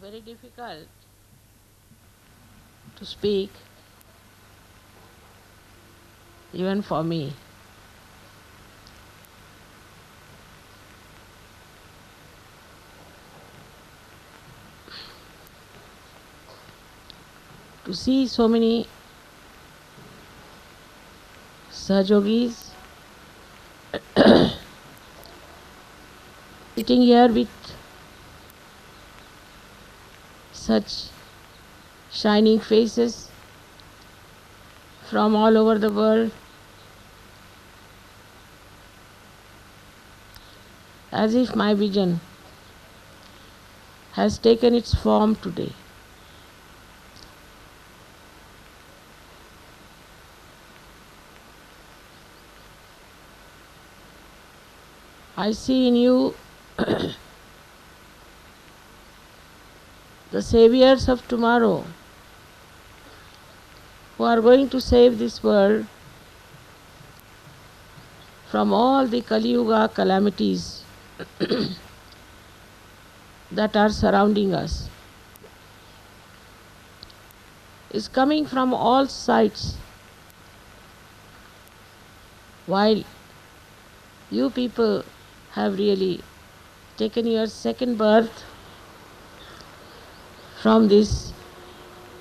very difficult to speak, even for me. To see so many Sahajogis sitting here with such shining faces from all over the world, as if my vision has taken its form today. I see in you the saviors of tomorrow who are going to save this world from all the Kali Yuga calamities that are surrounding us. Is coming from all sides, while you people have really taken your second birth from this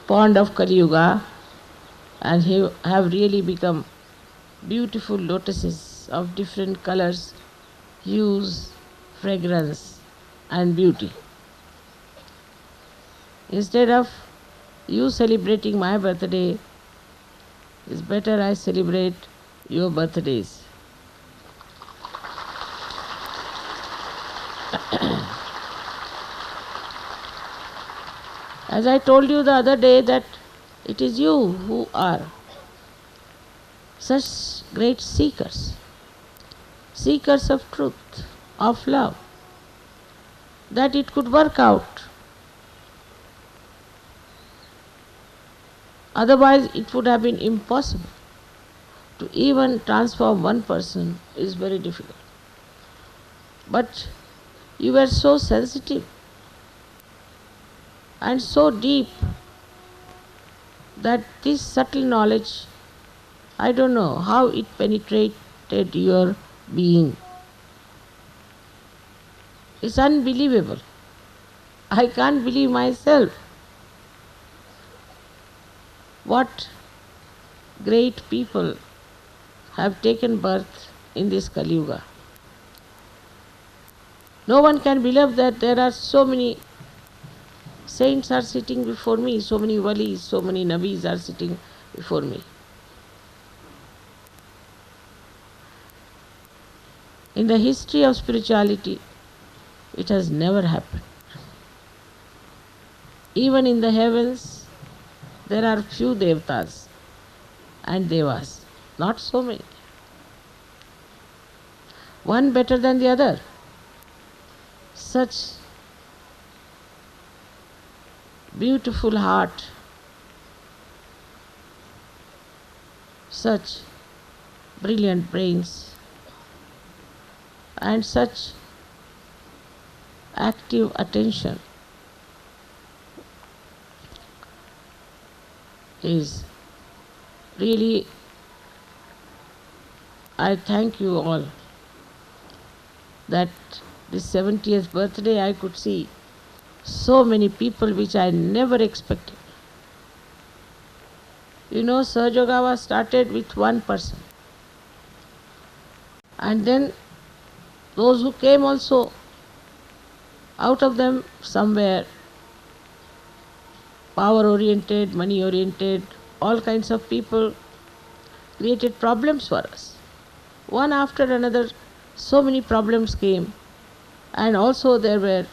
pond of Kali Yuga and have really become beautiful lotuses of different colors, hues, fragrance and beauty. Instead of you celebrating my birthday, it's better I celebrate your birthdays. As I told you the other day that it is you who are such great seekers, seekers of truth, of love, that it could work out. Otherwise it would have been impossible. To even transform one person is very difficult. But you were so sensitive and so deep that this subtle knowledge, I don't know how it penetrated your being. It's unbelievable. I can't believe myself. What great people have taken birth in this Kali Yuga. No one can believe that there are so many saints are sitting before me, so many walis, so many nabis are sitting before me. In the history of spirituality, it has never happened. Even in the heavens, there are few devtas and devas, not so many. One better than the other. Such beautiful heart, such brilliant brains, and such active attention is really, I thank you all that this 70th birthday I could see so many people which I never expected. You know, Sahaja was started with one person. And then those who came also, out of them some were power oriented, money oriented, all kinds of people created problems for us. One after another, so many problems came. And also there were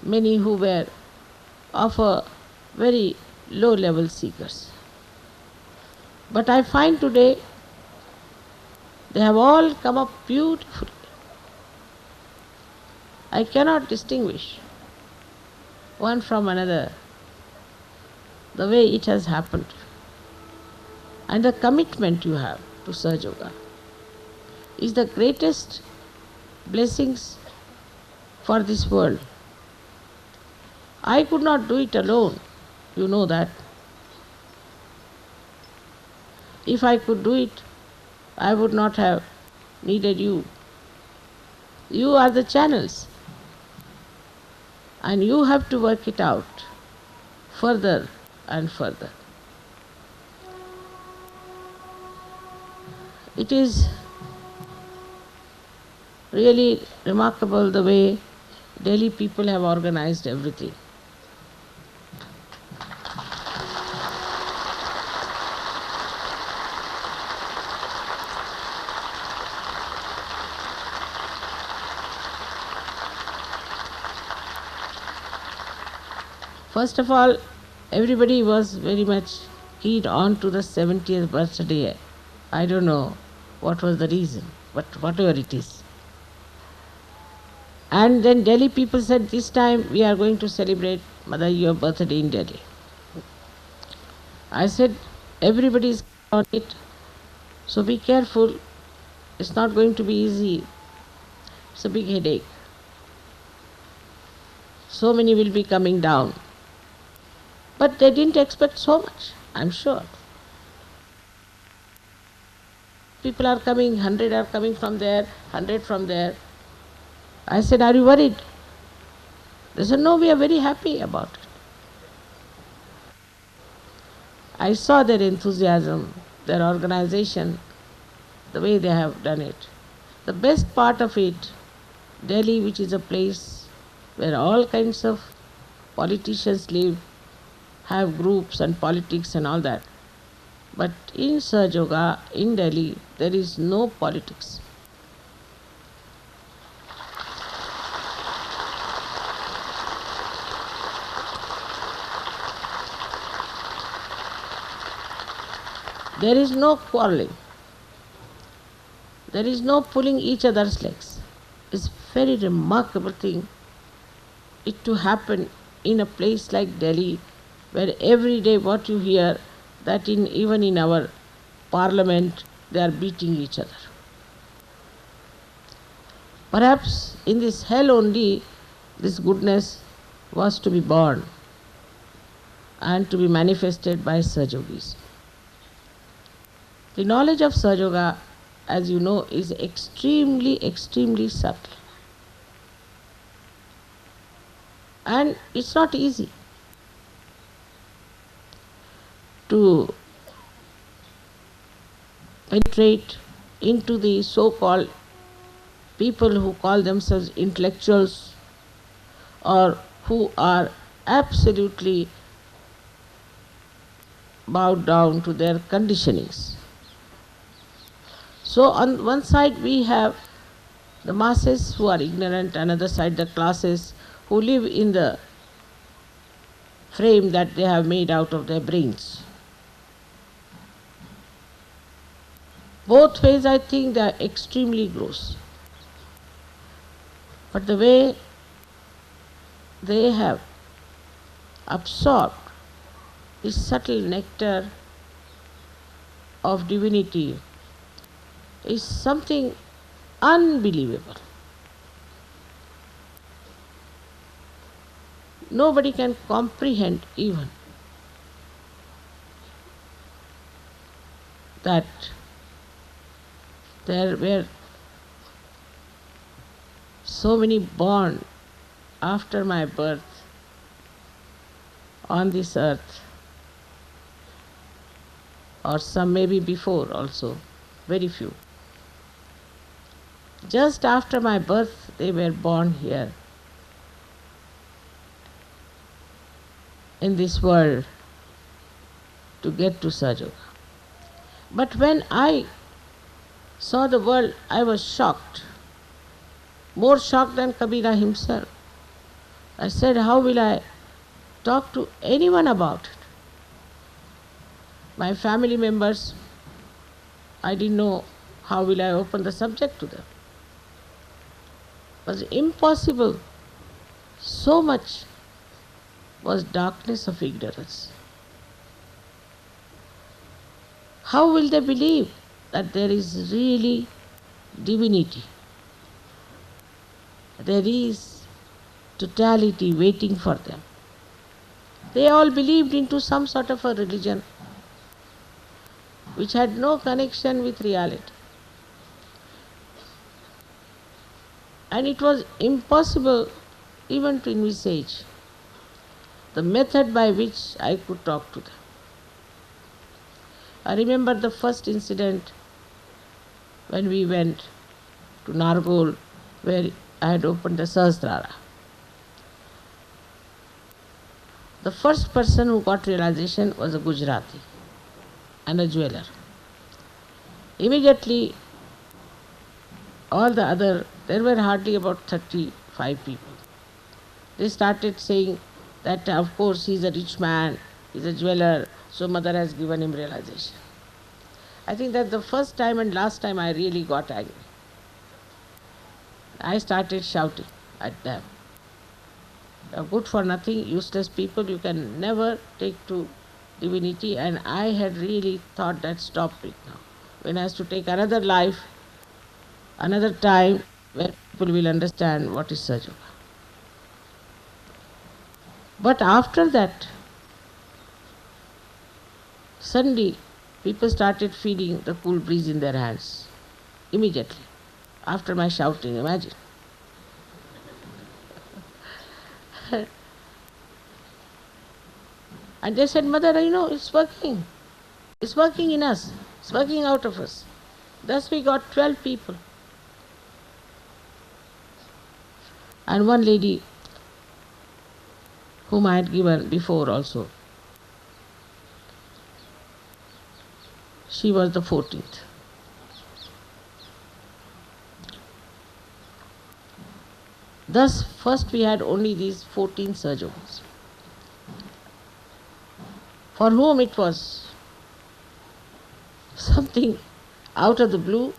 many who were of a very low level seekers. But I find today they have all come up beautifully. I cannot distinguish one from another the way it has happened. And the commitment you have to Sahaja Yoga is the greatest blessings for this world. I could not do it alone. You know that. If I could do it, I would not have needed you. You are the channels, and you have to work it out further and further. It is really remarkable the way Delhi people have organized everything. First of all, everybody was very much keyed on to the 70th birthday. I don't know what was the reason, but whatever it is. And then Delhi people said, this time we are going to celebrate Mother, your birthday in Delhi. I said, everybody is on it, so be careful. It's not going to be easy. It's a big headache. So many will be coming down. But they didn't expect so much, I'm sure. People are coming, 100 are coming from there, 100 from there. I said, are you worried? They said, no, we are very happy about it. I saw their enthusiasm, their organization, the way they have done it. The best part of it, Delhi, which is a place where all kinds of politicians live, have groups and politics and all that. But in Sahajoga, in Delhi, there is no politics. There is no quarreling. There is no pulling each other's legs. It's a very remarkable thing it to happen in a place like Delhi, where every day what you hear, that even in our parliament they are beating each other. Perhaps in this hell only this goodness was to be born and to be manifested by Sahajogis. The knowledge of Sahajoga, as you know, is extremely, extremely subtle. And it's not easy to penetrate into the so-called people who call themselves intellectuals or who are absolutely bowed down to their conditionings. So on one side we have the masses who are ignorant, another side the classes who live in the frame that they have made out of their brains. Both ways I think they are extremely gross. But the way they have absorbed this subtle nectar of divinity is something unbelievable. Nobody can comprehend even that there were so many born after my birth on this earth, or some maybe before also, very few. Just after my birth they were born here in this world to get to Sahajoga. But when I saw the world, I was shocked, more shocked than Kabira himself. I said, how will I talk to anyone about it? My family members, I didn't know how will I open the subject to them. It was impossible. So much was darkness of ignorance. How will they believe that there is really divinity? There is totality waiting for them. They all believed into some sort of a religion which had no connection with reality. And it was impossible even to envisage the method by which I could talk to them. I remember the first incident when we went to Nargol, where I had opened the Sahasrara. The first person who got realization was a Gujarati and a jeweler. Immediately, there were hardly about 35 people. They started saying that of course he's a rich man, he's a jeweler, so mother has given him realization. I think that's the first time and last time I really got angry. I started shouting at them. You're good for nothing, useless people, you can never take to divinity, and I had really thought that stop it now. When I have to take another life, another time where people will understand what is Sahaja Yoga. But after that, suddenly people started feeling the cool breeze in their hands. Immediately, after my shouting, imagine. And they said, Mother, it's working. It's working in us. It's working out of us. Thus we got 12 people. And one lady whom I had given before also, she was the 14th. Thus, first we had only these 14 Sahaja Yogas, for whom it was something out of the blue.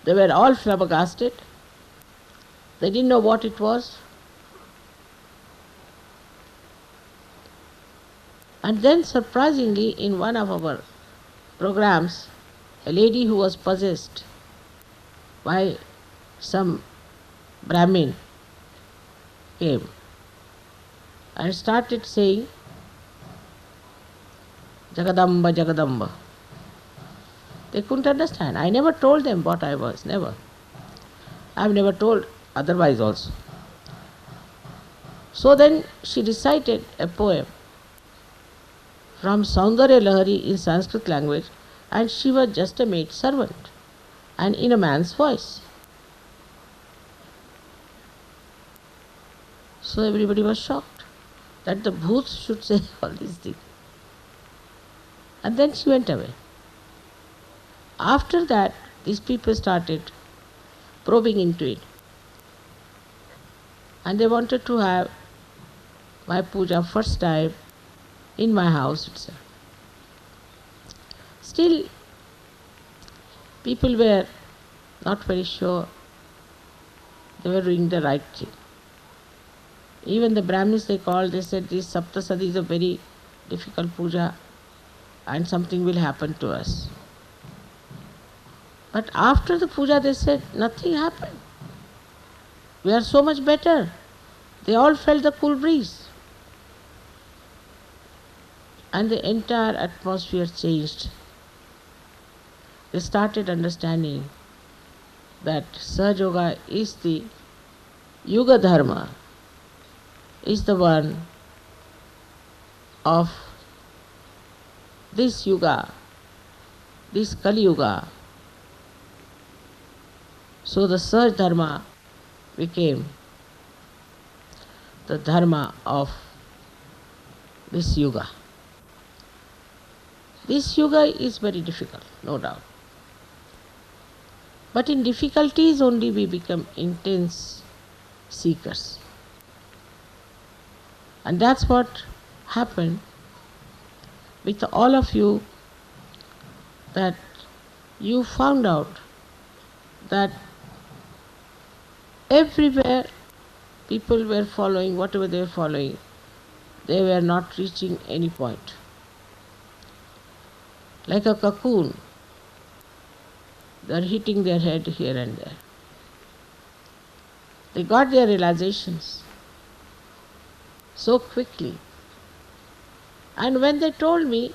They were all flabbergasted. They didn't know what it was. And then surprisingly, in one of our programs, a lady who was possessed by some Brahmin came and started saying, Jagadamba, Jagadamba. They couldn't understand. I never told them what I was, never. I've never told otherwise also. So then she recited a poem from Saundarya Lahari in Sanskrit language, and she was just a maid servant and in a man's voice. So everybody was shocked that the bhoots should say all these things. And then she went away. After that, these people started probing into it. And they wanted to have my puja first time in my house itself. Still, people were not very sure they were doing the right thing. Even the Brahmins they called, they said this Saptasadi is a very difficult puja and something will happen to us. But after the puja they said nothing happened. We are so much better. They all felt the cool breeze. And the entire atmosphere changed. They started understanding that Sahaja Yoga is the Yuga Dharma, is the one of this Yuga, this Kali Yuga. So the Sahaja Dharma became the Dharma of this Yuga. This Yuga is very difficult, no doubt. But in difficulties only we become intense seekers. And that's what happened with all of you, that you found out that everywhere people were following whatever they were following, they were not reaching any point. Like a cocoon, they are hitting their head here and there. They got their realizations so quickly And when they told me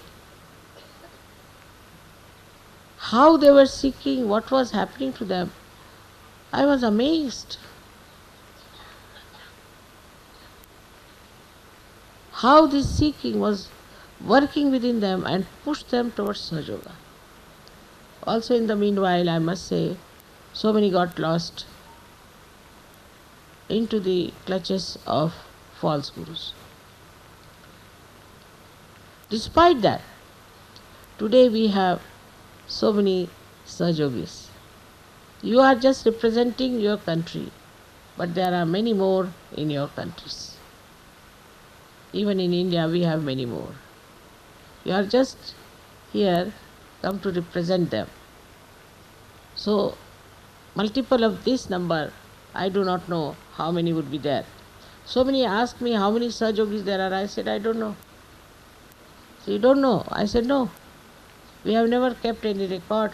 how they were seeking, what was happening to them, I was amazed. How this seeking was working within them and pushed them towards Sahaja Yoga. Also in the meanwhile, I must say, so many got lost into the clutches of false gurus. Despite that, today we have so many Sahajogis. You are just representing your country, but there are many more in your countries. Even in India we have many more. You are just here come to represent them. So multiple of this number, I do not know how many would be there. So many ask me how many Sahajogis there are. I said, I don't know. So you don't know? I said, no. We have never kept any record.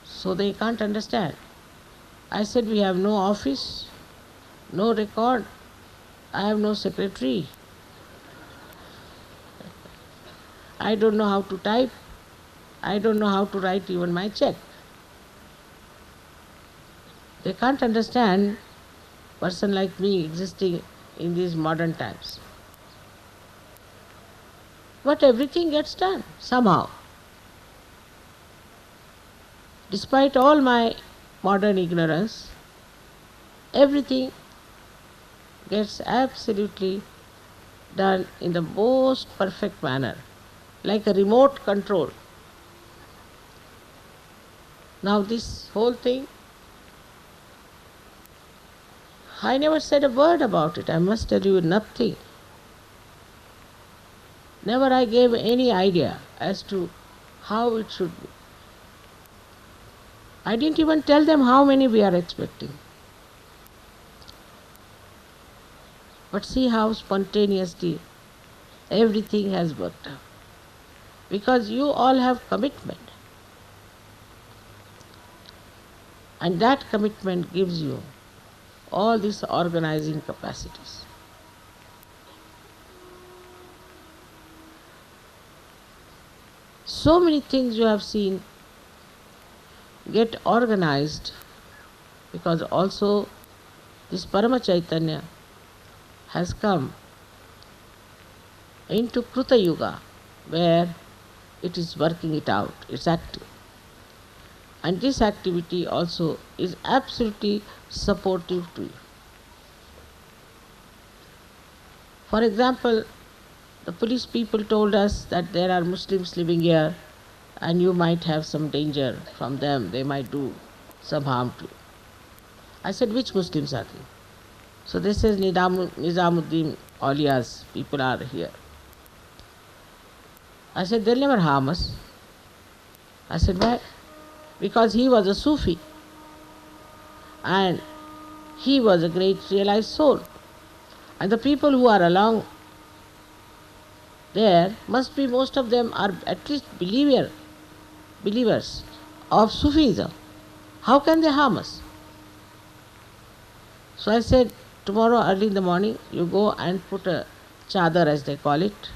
So they can't understand. I said, we have no office, no record. I have no secretary. I don't know how to type. I don't know how to write even my check. They can't understand person like me existing in these modern times. But everything gets done somehow. Despite all my modern ignorance, everything gets absolutely done in the most perfect manner, like a remote control. Now this whole thing, I never said a word about it. I must tell you nothing. Never I gave any idea as to how it should be. I didn't even tell them how many we are expecting. But see how spontaneously everything has worked out. Because you all have commitment. And that commitment gives you all these organizing capacities. So many things you have seen get organized because also this Parama Chaitanya has come into Kruta Yuga where it is working it out, it's active. And this activity also is absolutely supportive to you. For example, the police people told us that there are Muslims living here and you might have some danger from them, they might do some harm to you. I said, which Muslims are they? So they said Nizamuddin Aulia's people are here. I said, they'll never harm us. I said, why? Because he was a Sufi and he was a great realized soul. And the people who are along there must be, most of them are at least believers of Sufism. How can they harm us? So I said, tomorrow early in the morning you go and put a chadar, as they call it,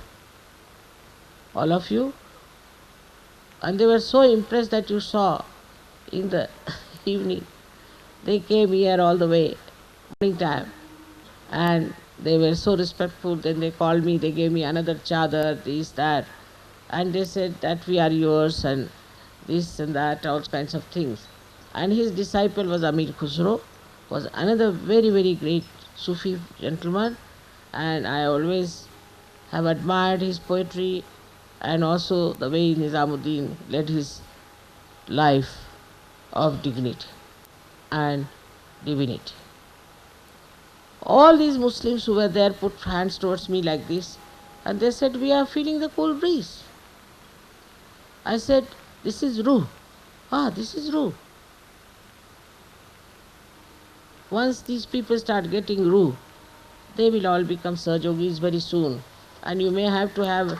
all of you. And they were so impressed that you saw in the evening. They came here all the way, morning time, and they were so respectful. Then they called me, they gave me another chadar, this, that, and they said that we are yours and this and that, all kinds of things. And his disciple was Amir Khusro, was another very, very great Sufi gentleman, and I always have admired his poetry and also the way Nizamuddin led his life of dignity and divinity. All these Muslims who were there put hands towards me like this, and they said, we are feeling the cool breeze. I said, this is Ruh. This is Ruh. Once these people start getting Ruh, they will all become Sahajogis very soon. And you may have to have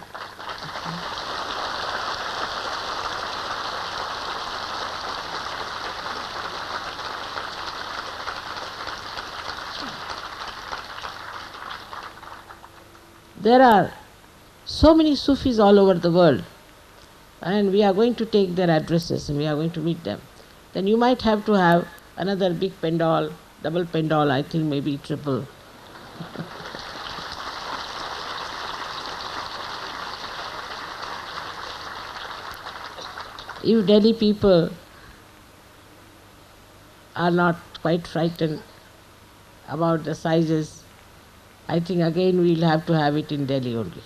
There are so many Sufis all over the world, and we are going to take their addresses and we are going to meet them. Then you might have to have another big pendal, double pendal, I think maybe triple. If Delhi people are not quite frightened about the sizes, I think again we'll have to have it in Delhi only.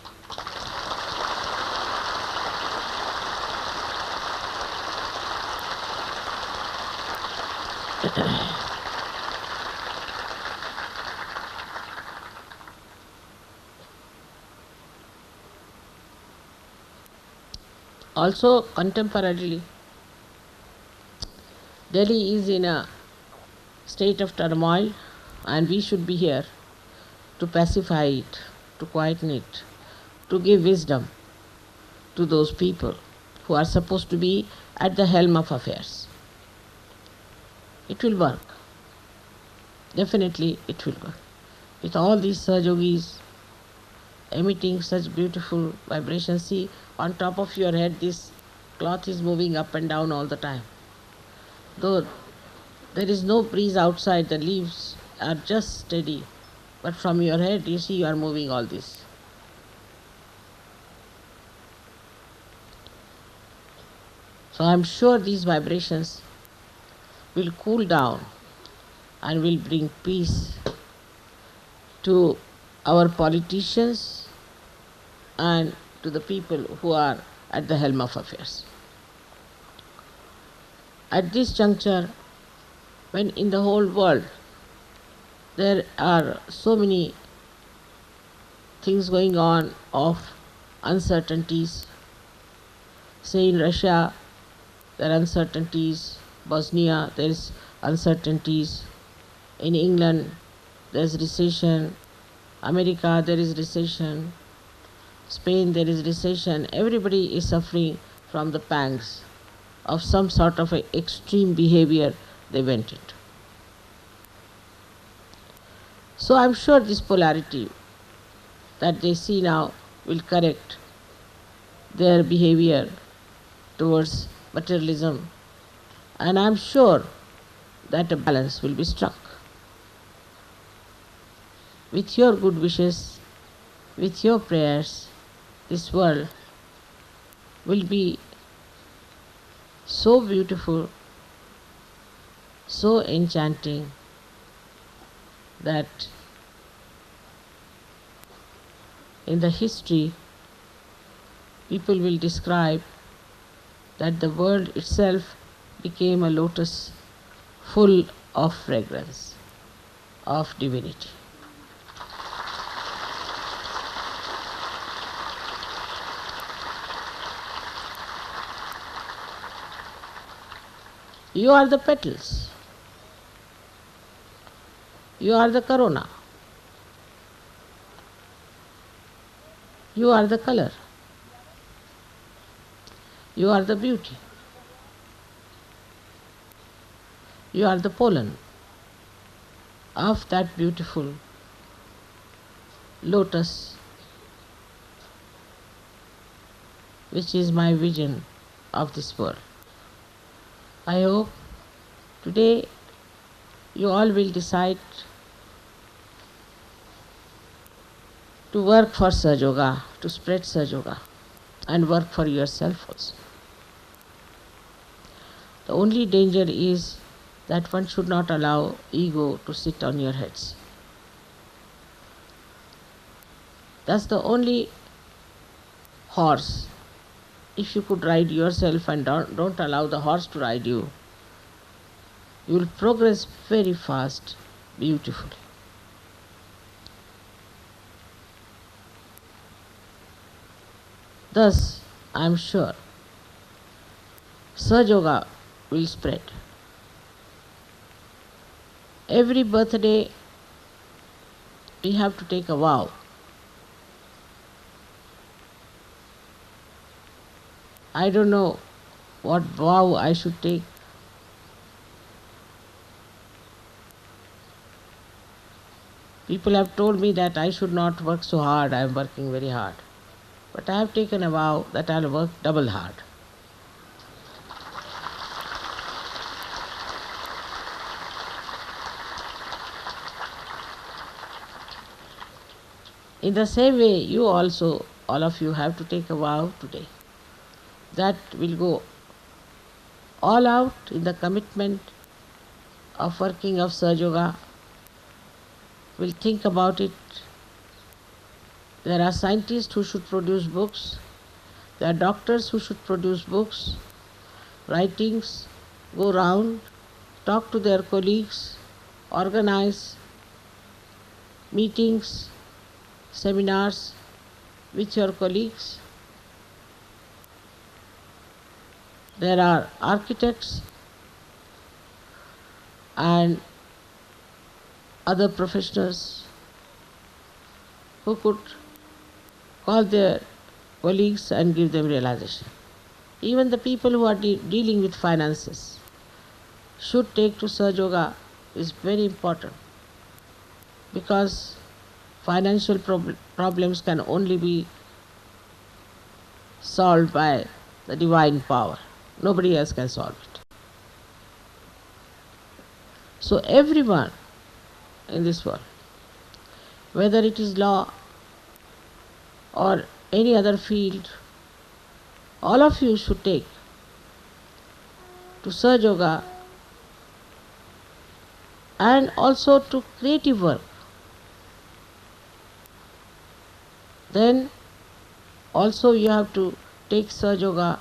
Also, contemporarily, Delhi is in a state of turmoil, and we should be here to pacify it, to quieten it, to give wisdom to those people who are supposed to be at the helm of affairs. It will work. Definitely it will work. With all these Sahajogis emitting such beautiful vibrations, see, on top of your head this cloth is moving up and down all the time. Though there is no breeze outside, the leaves are just steady, but from your head you see you are moving all this. So I am sure these vibrations will cool down and will bring peace to our politicians and to the people who are at the helm of affairs. At this juncture, when in the whole world there are so many things going on of uncertainties, say in Russia there are uncertainties, Bosnia there is uncertainties, in England there is recession, America there is recession, Spain there is recession. Everybody is suffering from the pangs of some sort of a extreme behavior they went into. So I'm sure this polarity that they see now will correct their behavior towards materialism, and I'm sure that a balance will be struck. With your good wishes, with your prayers, this world will be so beautiful, so enchanting, that in the history people will describe that the world itself became a lotus full of fragrance, of divinity. You are the petals. You are the corona. You are the color. You are the beauty. You are the pollen of that beautiful lotus, which is my vision of this world. I hope today you all will decide to work for Sahaja, to spread Sahaja, and work for yourself also. The only danger is that one should not allow ego to sit on your heads. That's the only horse. If you could ride yourself and don't allow the horse to ride you, you will progress very fast, beautifully. Thus, I am sure Sahaja will spread. Every birthday we have to take a vow. I don't know what vow I should take. People have told me that I should not work so hard. I am working very hard. But I have taken a vow that I will work double hard. In the same way, you also, all of you, have to take a vow today that will go all out in the commitment of working of Sahaja Yoga. Will think about it. There are scientists who should produce books. There are doctors who should produce books, writings, go round, talk to their colleagues, organize meetings, seminars with your colleagues. There are architects and other professionals who could call their colleagues and give them realization. Even the people who are dealing with finances should take to Sahaja Yoga is very important, because financial problems can only be solved by the divine power. Nobody else can solve it. So everyone in this world, whether it is law or any other field, all of you should take to Sahaja Yoga and also to creative work. Then also you have to take Sahaja Yoga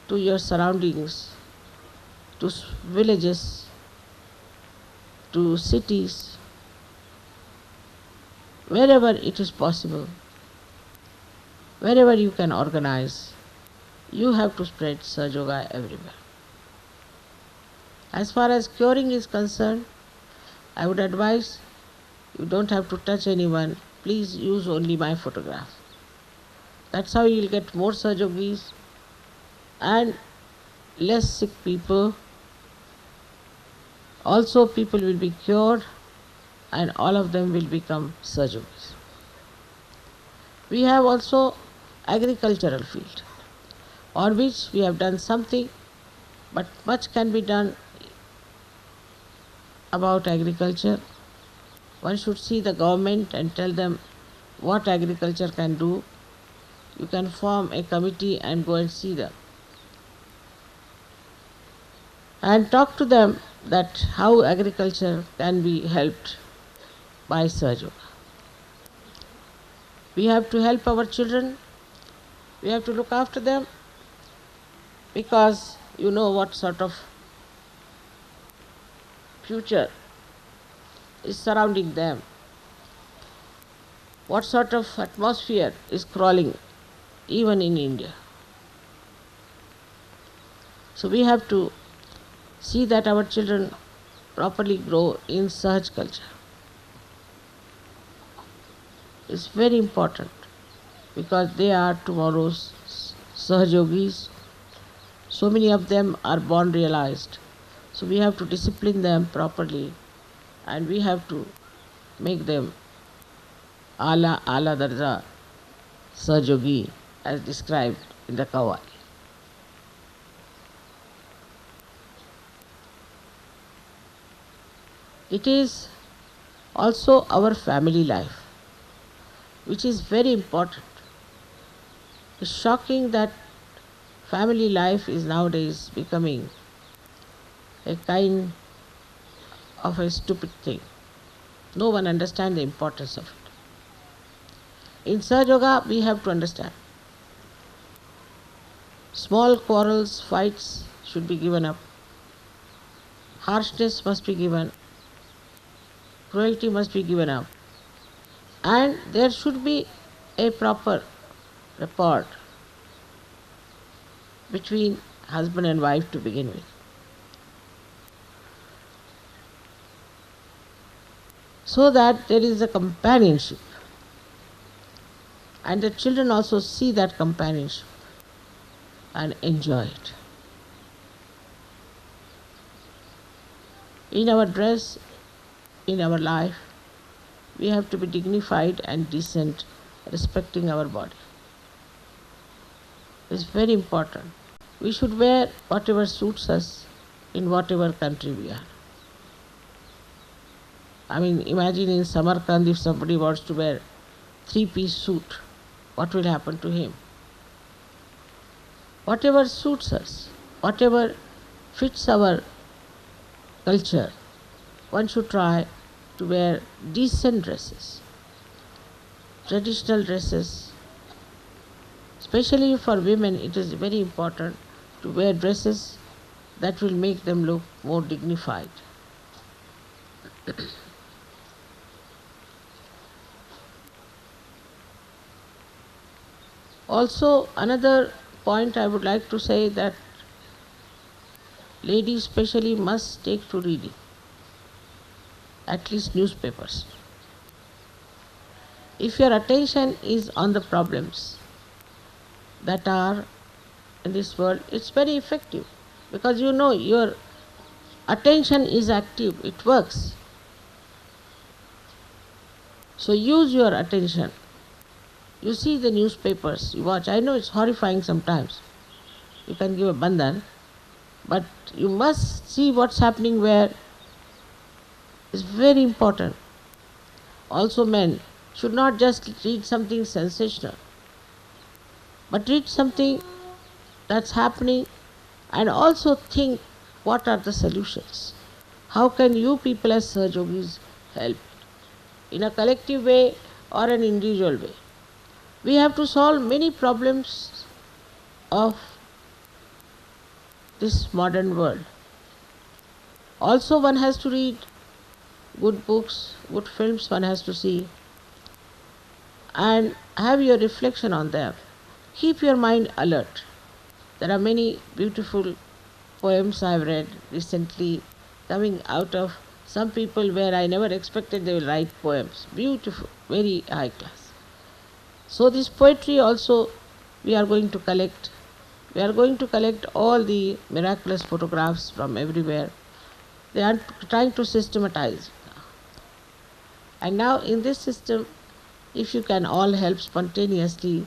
to your surroundings, to villages, to cities, wherever it is possible, wherever you can organize, you have to spread Sahaja Yoga everywhere. As far as curing is concerned, I would advise you don't have to touch anyone. Please use only my photograph. That's how you will get more Sahaja Yogis and less sick people. Also people will be cured and all of them will become Sahaja Yogis. We have also agricultural field, on which we have done something, but much can be done about agriculture. One should see the government and tell them what agriculture can do. You can form a committee and go and see them and talk to them that how agriculture can be helped by Sahaja Yoga. We have to help our children. We have to look after them, because you know what sort of future is surrounding them, what sort of atmosphere is crawling even in India. So we have to see that our children properly grow in Sahaj culture. It's very important, because they are tomorrow's Sahaj Yogis. So many of them are born realized. So we have to discipline them properly and we have to make them Ala Darja Sahaj Yogi as described in the Kawali. It is also our family life, which is very important. It's shocking that family life is nowadays becoming a kind of a stupid thing. No one understands the importance of it. In Sahaja Yoga, we have to understand. Small quarrels, fights should be given up. Harshness must be given. Cruelty must be given up. And there should be a proper rapport between husband and wife to begin with. So that there is a companionship. And the children also see that companionship and enjoy it. In our dress, in our life, we have to be dignified and decent, respecting our body. It's very important. We should wear whatever suits us in whatever country we are. I mean, imagine in Samarkand if somebody wants to wear three-piece suit, what will happen to him? Whatever suits us, whatever fits our culture, one should try to wear decent dresses, traditional dresses. Especially for women, it is very important to wear dresses that will make them look more dignified. Also, another point I would like to say that ladies especially must take to reading, at least newspapers. If your attention is on the problems that are in this world, it's very effective because you know your attention is active, it works. So use your attention. You see the newspapers, you watch. I know it's horrifying sometimes. You can give a bandhan, but you must see what's happening where. It's very important. Also, men should not just read something sensational, but read something that's happening and also think what are the solutions. How can you people as Sahajogis help in a collective way or an individual way? We have to solve many problems of this modern world. Also, one has to read good books, good films one has to see, and have your reflection on them. Keep your mind alert. There are many beautiful poems I have read recently coming out of some people where I never expected they will write poems. Beautiful, very high class. So this poetry also we are going to collect. We are going to collect all the miraculous photographs from everywhere. They are trying to systematize. And now in this system, if you can all help spontaneously,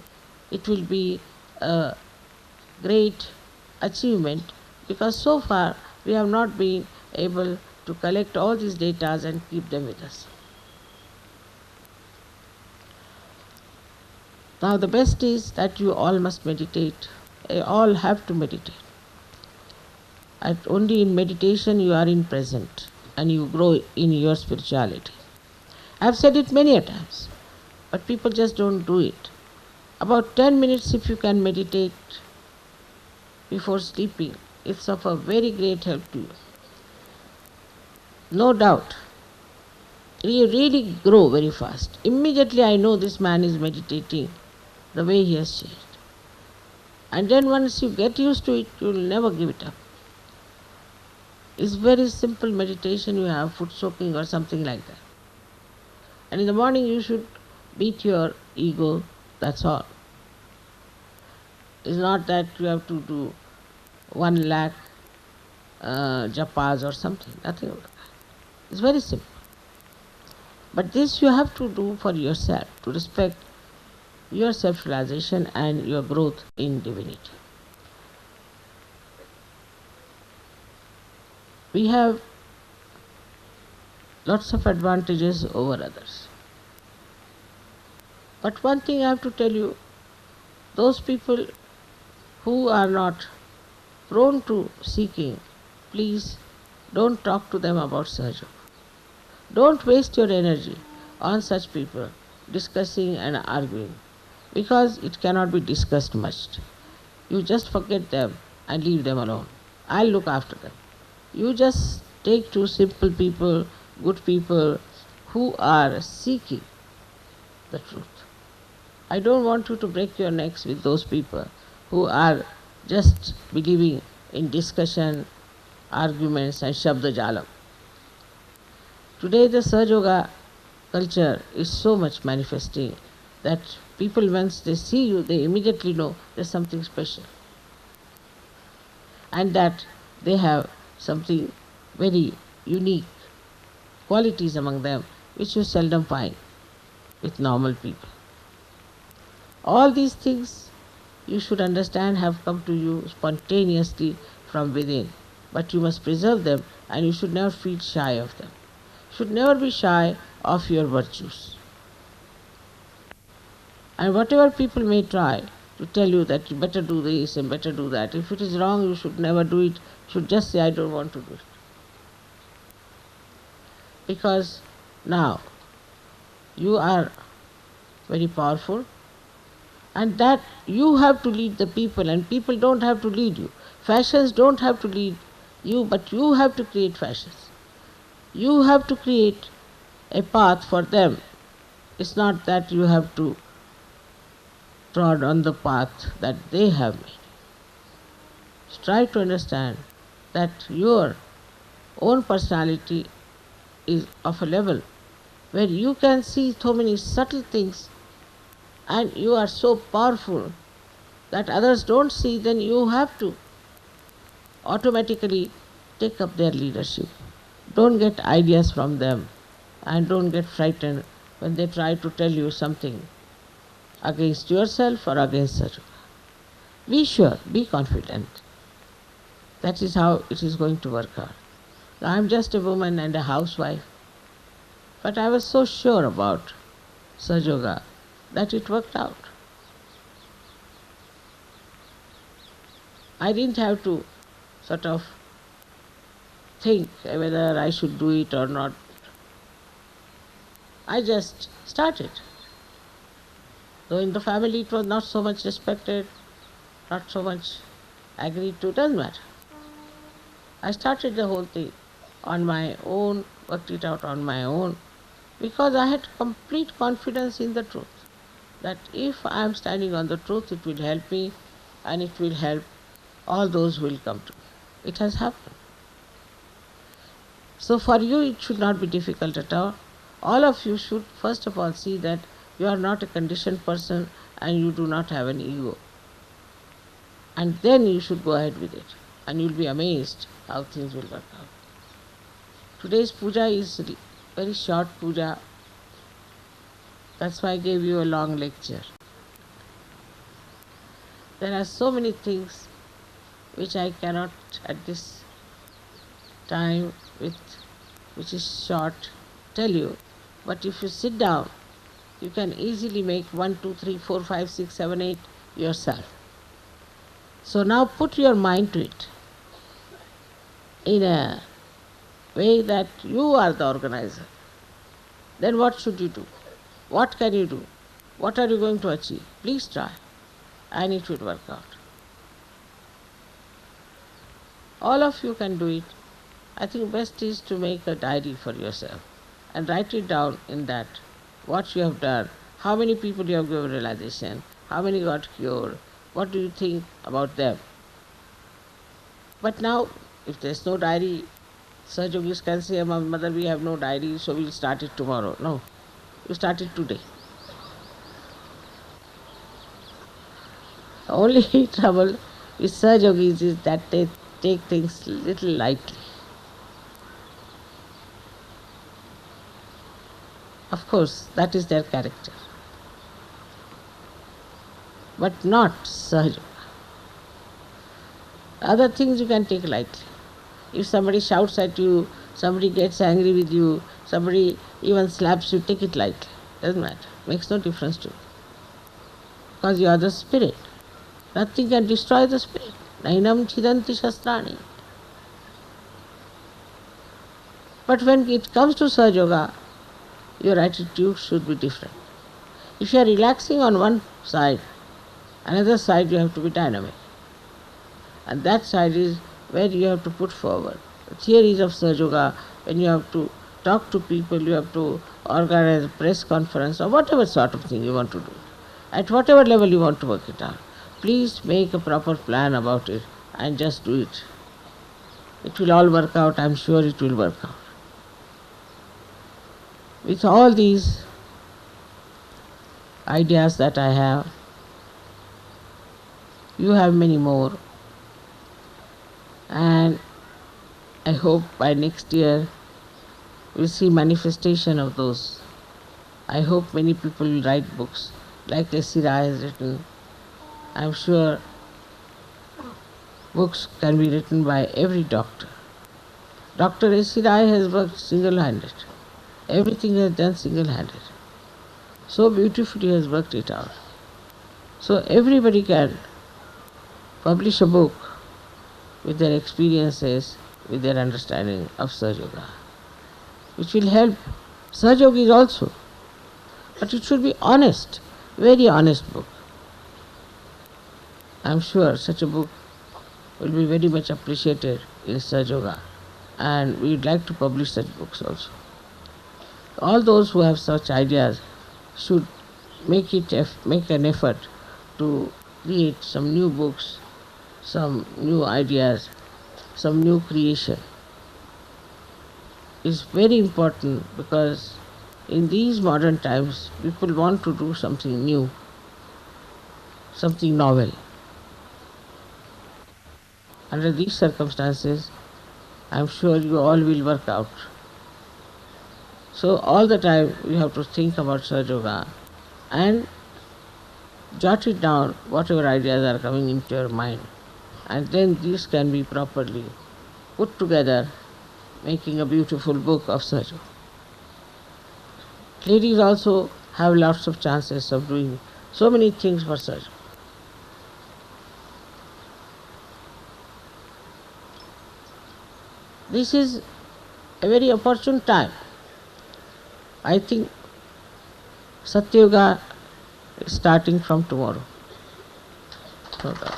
it will be a great achievement because so far we have not been able to collect all these data and keep them with us. Now the best is that you all must meditate. You all have to meditate. Only in meditation you are in present and you grow in your spirituality. I have said it many a times, but people just don't do it. About 10 minutes if you can meditate before sleeping, it's of a very great help to you. No doubt. You really grow very fast. Immediately I know this man is meditating the way he has changed. And then once you get used to it, you will never give it up. It's very simple meditation, you have foot soaking or something like that. And in the morning you should beat your ego, that's all. It's not that you have to do 1 lakh japas or something, nothing like that. It's very simple. But this you have to do for yourself, to respect your self-realization and your growth in divinity. We have lots of advantages over others. But one thing I have to tell you, those people who are not prone to seeking, please don't talk to them about Sahaja. Don't waste your energy on such people discussing and arguing because it cannot be discussed much. You just forget them and leave them alone. I'll look after them. You just take two simple people, good people who are seeking the truth. I don't want you to break your necks with those people who are just believing in discussion, arguments and Shabda Jalam. Today the Sahaja Yoga culture is so much manifesting that people once they see you, they immediately know there's something special. And that they have something very unique qualities among them which you seldom find with normal people. All these things you should understand have come to you spontaneously from within, but you must preserve them and you should never feel shy of them. You should never be shy of your virtues. And whatever people may try to tell you that you better do this and better do that, if it is wrong, you should never do it. You should just say, I don't want to do it. Because now you are very powerful, and that you have to lead the people, and people don't have to lead you. Fashions don't have to lead you, but you have to create fashions. You have to create a path for them. It's not that you have to trod on the path that they have made. Try to understand that your own personality is of a level where you can see so many subtle things and you are so powerful that others don't see, then you have to automatically take up their leadership. Don't get ideas from them and don't get frightened when they try to tell you something against yourself or against Sajjada. Be sure, be confident. That is how it is going to work out. I am just a woman and a housewife, but I was so sure about Sahaja that it worked out. I didn't have to sort of think whether I should do it or not. I just started. Though in the family it was not so much respected, not so much agreed to, doesn't matter. I started the whole thing on my own, worked it out on my own, because I had complete confidence in the truth. That if I am standing on the truth, it will help me and it will help all those who will come to me. It has happened. So for you it should not be difficult at all. All of you should first of all see that you are not a conditioned person and you do not have an ego. And then you should go ahead with it and you will be amazed how things will work out. Today's puja is very short puja. That's why I gave you a long lecture. There are so many things which I cannot at this time, which is short, tell you. But if you sit down, you can easily make 1, 2, 3, 4, 5, 6, 7, 8 yourself. So now put your mind to it in a way that you are the organizer. Then what should you do? What can you do? What are you going to achieve? Please try, and it will work out. All of you can do it. I think best is to make a diary for yourself and write it down in that, what you have done, how many people you have given realization, how many got cured, what do you think about them. But now, if there is no diary, Saj Yogis can say, Mother, we have no diary, so we will start it tomorrow. No, you start it today. The only trouble with Saj Yogis is that they take things little lightly. Of course, that is their character. But not Sahaja. Other things you can take lightly. If somebody shouts at you, somebody gets angry with you, somebody even slaps you, take it lightly. Doesn't matter. Makes no difference to you. Because you are the spirit. Nothing can destroy the spirit. Nainam chidanti shastrani. But when it comes to Sahaja Yoga, your attitude should be different. If you are relaxing on one side, another side you have to be dynamic. And that side is where you have to put forward the theories of Sahaja Yoga, when you have to talk to people, you have to organize a press conference or whatever sort of thing you want to do. At whatever level you want to work it out, please make a proper plan about it and just do it. It will all work out, I am sure it will work out. With all these ideas that I have, you have many more, and I hope by next year we see manifestation of those. I hope many people will write books like S.C. Rai has written. I'm sure books can be written by every doctor. Dr. S.C. Rai has worked single-handed. Everything he has done single-handed. So beautifully he has worked it out. So everybody can publish a book with their experiences, with their understanding of Sahaja Yoga, which will help Sahaja Yogis also. But it should be honest, very honest book. I'm sure such a book will be very much appreciated in Sahaja Yoga, and we would like to publish such books also. All those who have such ideas should make an effort to create some new books, some new ideas, some new creation. It's very important because in these modern times people want to do something new, something novel. Under these circumstances, I'm sure you all will work out. So all the time you have to think about Sahaja Yoga and jot it down, whatever ideas are coming into your mind. And then these can be properly put together, making a beautiful book of Sahaja Yoga. Ladies also have lots of chances of doing so many things for Sahaja Yoga. This is a very opportune time. I think Satya Yoga is starting from tomorrow. No doubt.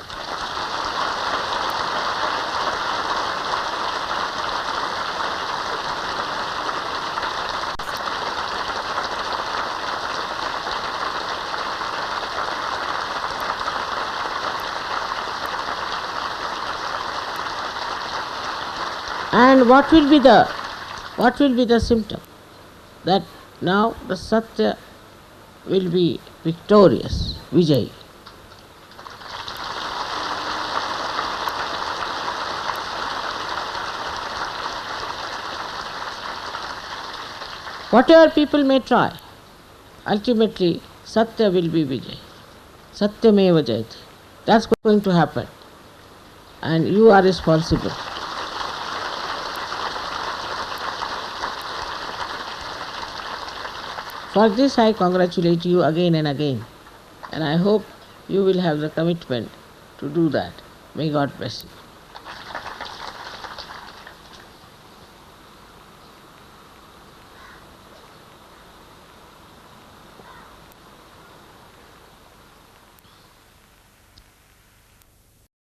And what will be the symptom? That now the Satya will be victorious, Vijay. Whatever people may try, ultimately Satya will be Vijay. Satyameva Jayate. That's going to happen. And you are responsible. For this I congratulate you again and again, and I hope you will have the commitment to do that. May God bless you.